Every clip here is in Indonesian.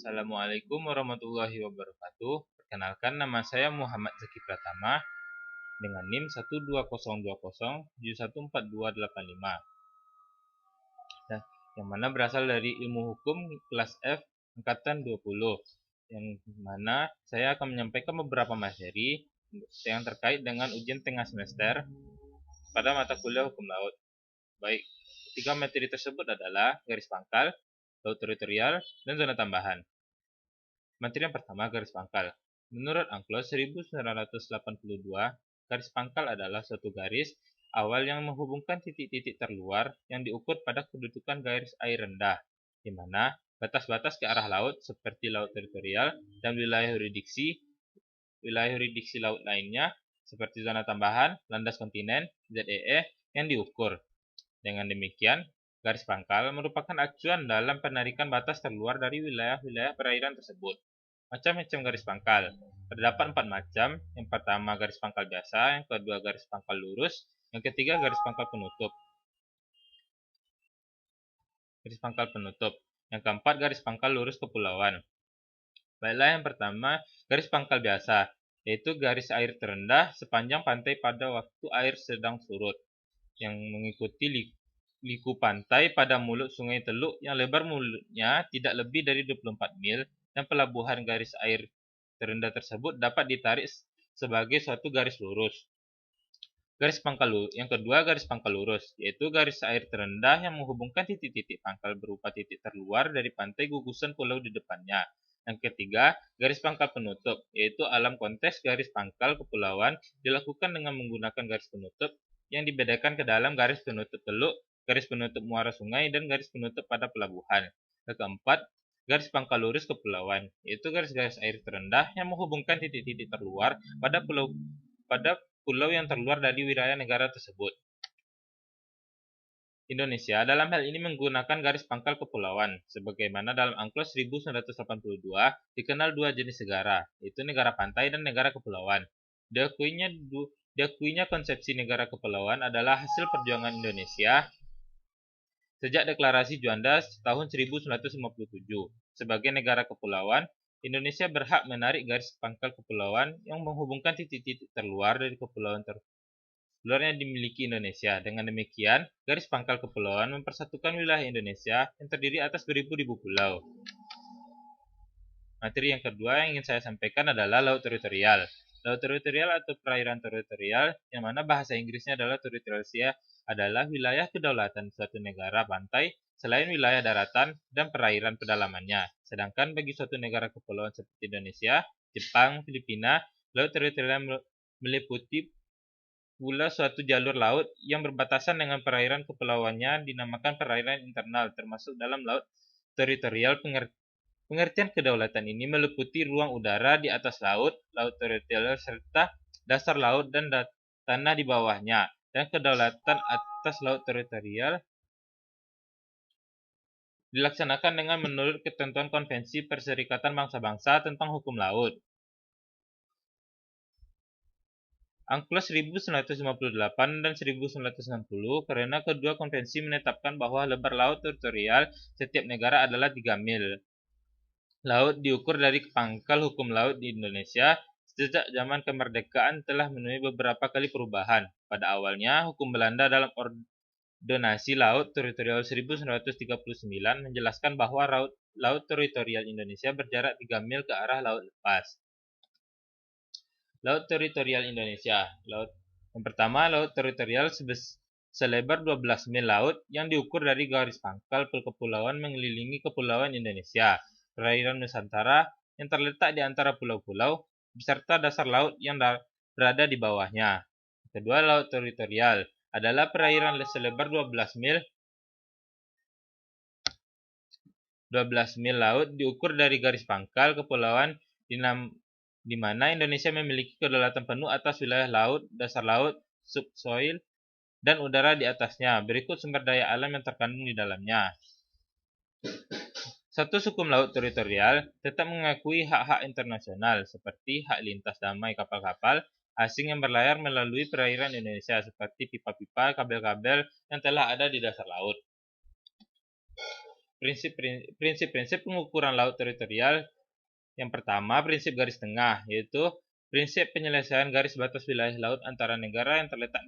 Assalamualaikum warahmatullahi wabarakatuh. Perkenalkan, nama saya Muhammad Zaki Pratama dengan NIM 1202071148285. Nah, yang mana berasal dari Ilmu Hukum kelas F angkatan 20, yang mana saya akan menyampaikan beberapa materi yang terkait dengan ujian tengah semester pada mata kuliah Hukum Laut. Baik, tiga materi tersebut adalah garis pangkal, laut teritorial, dan zona tambahan. Materi yang pertama, garis pangkal. Menurut Angklos 1982, garis pangkal adalah suatu garis awal yang menghubungkan titik-titik terluar yang diukur pada kedudukan garis air rendah, di mana batas-batas ke arah laut seperti laut teritorial dan wilayah yurisdiksi laut lainnya seperti zona tambahan, landas kontinen, ZEE yang diukur. Dengan demikian, garis pangkal merupakan acuan dalam penarikan batas terluar dari wilayah-wilayah perairan tersebut. Macam-macam garis pangkal. Terdapat 4 macam. Yang pertama, garis pangkal biasa. Yang kedua, garis pangkal lurus. Yang ketiga, garis pangkal penutup. Yang keempat, garis pangkal lurus kepulauan. Baiklah, yang pertama, garis pangkal biasa, yaitu garis air terendah sepanjang pantai pada waktu air sedang surut, yang mengikuti liku pantai pada mulut Sungai Teluk yang lebar mulutnya tidak lebih dari 24 mil, dan pelabuhan garis air terendah tersebut dapat ditarik sebagai suatu garis lurus. Yang kedua, garis pangkal lurus, yaitu garis air terendah yang menghubungkan titik-titik pangkal berupa titik terluar dari pantai gugusan pulau di depannya. Yang ketiga, garis pangkal penutup, yaitu alam konteks garis pangkal kepulauan dilakukan dengan menggunakan garis penutup yang dibedakan ke dalam garis penutup teluk, garis penutup muara sungai, dan garis penutup pada pelabuhan. Yang keempat, garis pangkal lurus kepulauan, yaitu garis-garis air terendah yang menghubungkan titik-titik terluar pada pulau yang terluar dari wilayah negara tersebut. Indonesia dalam hal ini menggunakan garis pangkal kepulauan, sebagaimana dalam Angklos 1982 dikenal dua jenis negara, yaitu negara pantai dan negara kepulauan. Diakuinya konsepsi negara kepulauan adalah hasil perjuangan Indonesia sejak Deklarasi Juanda tahun 1957. Sebagai negara kepulauan, Indonesia berhak menarik garis pangkal kepulauan yang menghubungkan titik-titik terluar dari kepulauan terluar yang dimiliki Indonesia. Dengan demikian, garis pangkal kepulauan mempersatukan wilayah Indonesia yang terdiri atas beribu-ribu pulau. Materi yang kedua yang ingin saya sampaikan adalah laut teritorial. Laut teritorial atau perairan teritorial, yang mana bahasa Inggrisnya adalah territorial sea, adalah wilayah kedaulatan suatu negara pantai selain wilayah daratan dan perairan pedalamannya. Sedangkan bagi suatu negara kepulauan seperti Indonesia, Jepang, Filipina, laut teritorial meliputi pula suatu jalur laut yang berbatasan dengan perairan kepulauannya dinamakan perairan internal, termasuk dalam laut teritorial. Pengertian kedaulatan ini meliputi ruang udara di atas laut, laut teritorial, serta dasar laut dan tanah di bawahnya. Dan kedaulatan atas laut teritorial dilaksanakan dengan menurut ketentuan Konvensi Perserikatan Bangsa-Bangsa tentang Hukum Laut. Angklos 1958 dan 1960 karena kedua konvensi menetapkan bahwa lebar laut teritorial setiap negara adalah 3 mil. Laut diukur dari pangkal hukum laut di Indonesia sejak zaman kemerdekaan telah menemui beberapa kali perubahan. Pada awalnya, hukum Belanda dalam Ordonansi Laut Teritorial 1939 menjelaskan bahwa laut teritorial Indonesia berjarak 3 mil ke arah laut lepas. Laut teritorial Indonesia. Yang pertama, laut teritorial selebar 12 mil laut yang diukur dari garis pangkal kepulauan mengelilingi kepulauan Indonesia, perairan Nusantara yang terletak di antara pulau-pulau, beserta dasar laut yang berada di bawahnya. Kedua, laut teritorial adalah perairan selebar 12 mil laut diukur dari garis pangkal kepulauan di mana Indonesia memiliki kedaulatan penuh atas wilayah laut, dasar laut, subsoil, dan udara di atasnya. Berikut sumber daya alam yang terkandung di dalamnya. Status hukum laut teritorial tetap mengakui hak-hak internasional seperti hak lintas damai kapal-kapal asing yang berlayar melalui perairan Indonesia seperti pipa-pipa, kabel-kabel yang telah ada di dasar laut. Prinsip-prinsip pengukuran laut teritorial. Yang pertama, prinsip garis tengah, yaitu prinsip penyelesaian garis batas wilayah laut antara negara yang terletak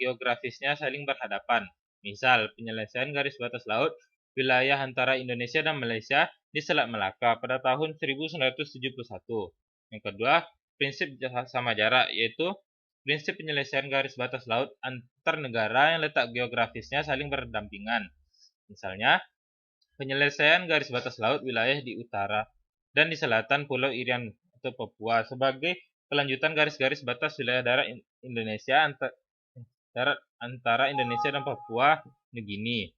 geografisnya saling berhadapan. Misal, penyelesaian garis batas laut wilayah antara Indonesia dan Malaysia di Selat Melaka pada tahun 1971. Yang kedua, prinsip sama jarak, yaitu prinsip penyelesaian garis batas laut antar negara yang letak geografisnya saling berdampingan. Misalnya, penyelesaian garis batas laut wilayah di utara dan di selatan Pulau Irian atau Papua sebagai kelanjutan garis-garis batas wilayah darat Indonesia antara Indonesia dan Papua Nugini.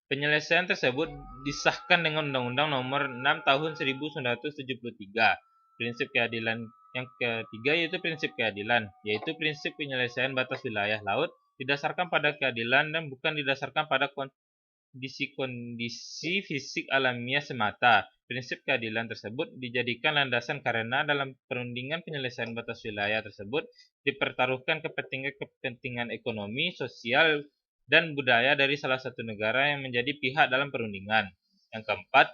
Penyelesaian tersebut disahkan dengan Undang-Undang Nomor 6 Tahun 1973. Prinsip keadilan yang ketiga yaitu prinsip keadilan, yaitu prinsip penyelesaian batas wilayah laut didasarkan pada keadilan dan bukan didasarkan pada kondisi fisik alamiah semata. Prinsip keadilan tersebut dijadikan landasan karena dalam perundingan penyelesaian batas wilayah tersebut dipertaruhkan kepentingan ekonomi, sosial, dan budaya dari salah satu negara yang menjadi pihak dalam perundingan. Yang keempat,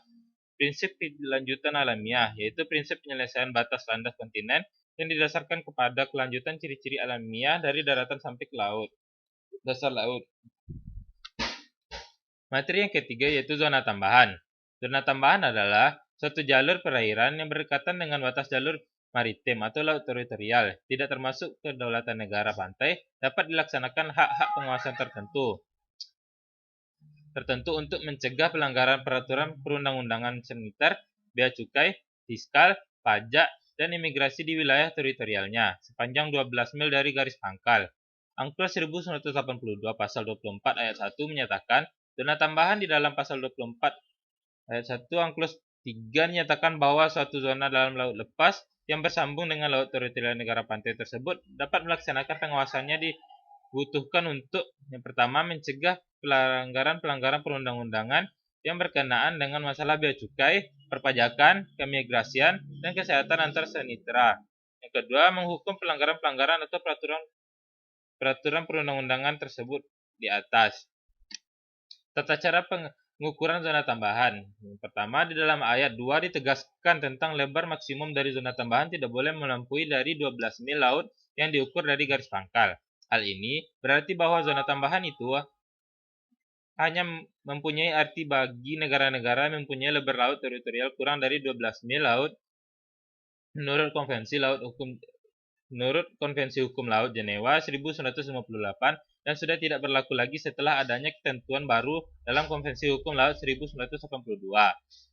prinsip kelanjutan alamiah, yaitu prinsip penyelesaian batas landas kontinen yang didasarkan kepada kelanjutan ciri-ciri alamiah dari daratan sampai ke laut, dasar laut. Materi yang ketiga yaitu zona tambahan. Zona tambahan adalah suatu jalur perairan yang berdekatan dengan batas jalur maritim atau laut teritorial, tidak termasuk kedaulatan negara pantai, dapat dilaksanakan hak-hak penguasaan tertentu untuk mencegah pelanggaran peraturan perundang-undangan saniter, bea cukai, fiskal, pajak, dan imigrasi di wilayah teritorialnya sepanjang 12 mil dari garis pangkal. Angklos 1982 pasal 24 ayat 1 menyatakan zona tambahan di dalam pasal 24 ayat 1 angklos 3 menyatakan bahwa suatu zona dalam laut lepas yang bersambung dengan laut teritorial negara pantai tersebut dapat melaksanakan pengawasannya dibutuhkan untuk yang pertama mencegah pelanggaran perundang-undangan yang berkenaan dengan masalah bea cukai, perpajakan, keimigrasian, dan kesehatan antar senitra. Yang kedua, menghukum pelanggaran-pelanggaran atau peraturan perundang-undangan tersebut di atas. Tata cara pengukuran zona tambahan. Yang pertama, di dalam ayat 2 ditegaskan tentang lebar maksimum dari zona tambahan tidak boleh melampaui dari 12 mil laut yang diukur dari garis pangkal. Hal ini berarti bahwa zona tambahan itu hanya mempunyai arti bagi negara-negara yang mempunyai lebar laut teritorial kurang dari 12 mil laut menurut Konvensi Hukum Laut Jenewa 1958 dan sudah tidak berlaku lagi setelah adanya ketentuan baru dalam Konvensi Hukum Laut 1982.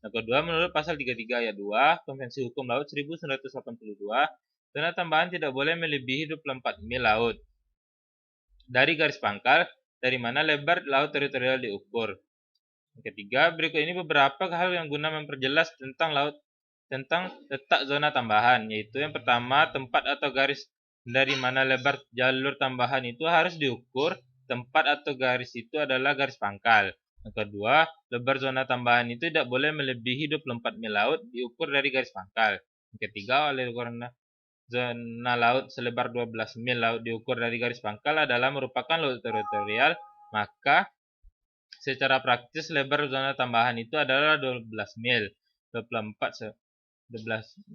Yang kedua, menurut pasal 33 ayat 2 Konvensi Hukum Laut 1982, zona tambahan tidak boleh melebihi 24 mil laut dari garis pangkal dari mana lebar laut teritorial diukur. Yang ketiga, berikut ini beberapa hal yang guna memperjelas tentang letak zona tambahan, yaitu yang pertama, tempat atau garis dari mana lebar jalur tambahan itu harus diukur. Tempat atau garis itu adalah garis pangkal. Yang kedua, lebar zona tambahan itu tidak boleh melebihi 24 mil laut diukur dari garis pangkal. Yang ketiga, oleh karena zona laut selebar 12 mil laut diukur dari garis pangkal adalah merupakan laut teritorial, maka secara praktis lebar zona tambahan itu adalah 12 mil. 12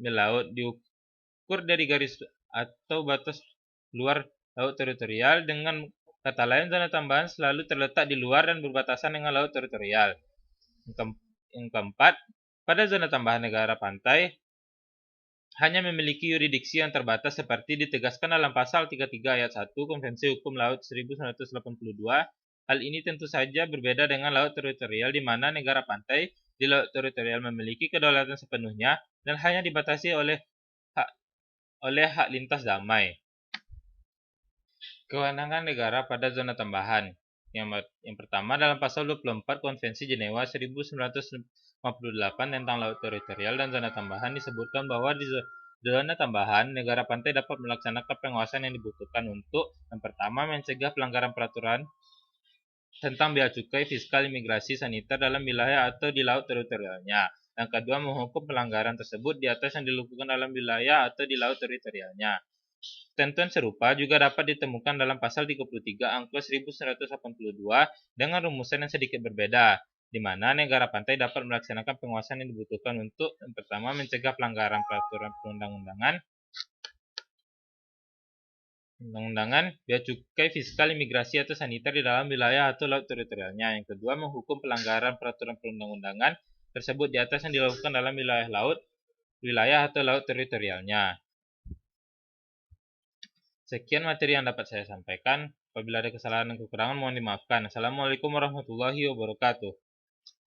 mil laut diukur dari garis atau batas luar laut teritorial. Dengan kata lain, zona tambahan selalu terletak di luar dan berbatasan dengan laut teritorial. Yang keempat, pada zona tambahan negara pantai hanya memiliki yurisdiksi yang terbatas seperti ditegaskan dalam pasal 33 ayat 1 Konvensi Hukum Laut 1982. Hal ini tentu saja berbeda dengan laut teritorial di mana negara pantai di laut teritorial memiliki kedaulatan sepenuhnya dan hanya dibatasi oleh hak lintas damai. Kewenangan negara pada zona tambahan. Yang pertama, dalam pasal 24 Konvensi Jenewa 1958 tentang laut teritorial dan zona tambahan disebutkan bahwa di zona tambahan negara pantai dapat melaksanakan pengawasan yang dibutuhkan untuk yang pertama, mencegah pelanggaran peraturan tentang bea cukai, fiskal, imigrasi, saniter dalam wilayah atau di laut teritorialnya. Yang kedua, menghukum pelanggaran tersebut di atas yang dilakukan dalam wilayah atau di laut teritorialnya. Ketentuan serupa juga dapat ditemukan dalam pasal 33 angka 1982 dengan rumusan yang sedikit berbeda. di mana negara pantai dapat melaksanakan penguasaan yang dibutuhkan untuk yang pertama mencegah pelanggaran peraturan perundang-undangan, bea cukai, fiskal, imigrasi atau saniter di dalam wilayah atau laut teritorialnya. Yang kedua, menghukum pelanggaran peraturan perundang-undangan tersebut di atas yang dilakukan dalam wilayah atau laut teritorialnya. Sekian materi yang dapat saya sampaikan. Apabila ada kesalahan dan kekurangan mohon dimaafkan. Assalamualaikum warahmatullahi wabarakatuh.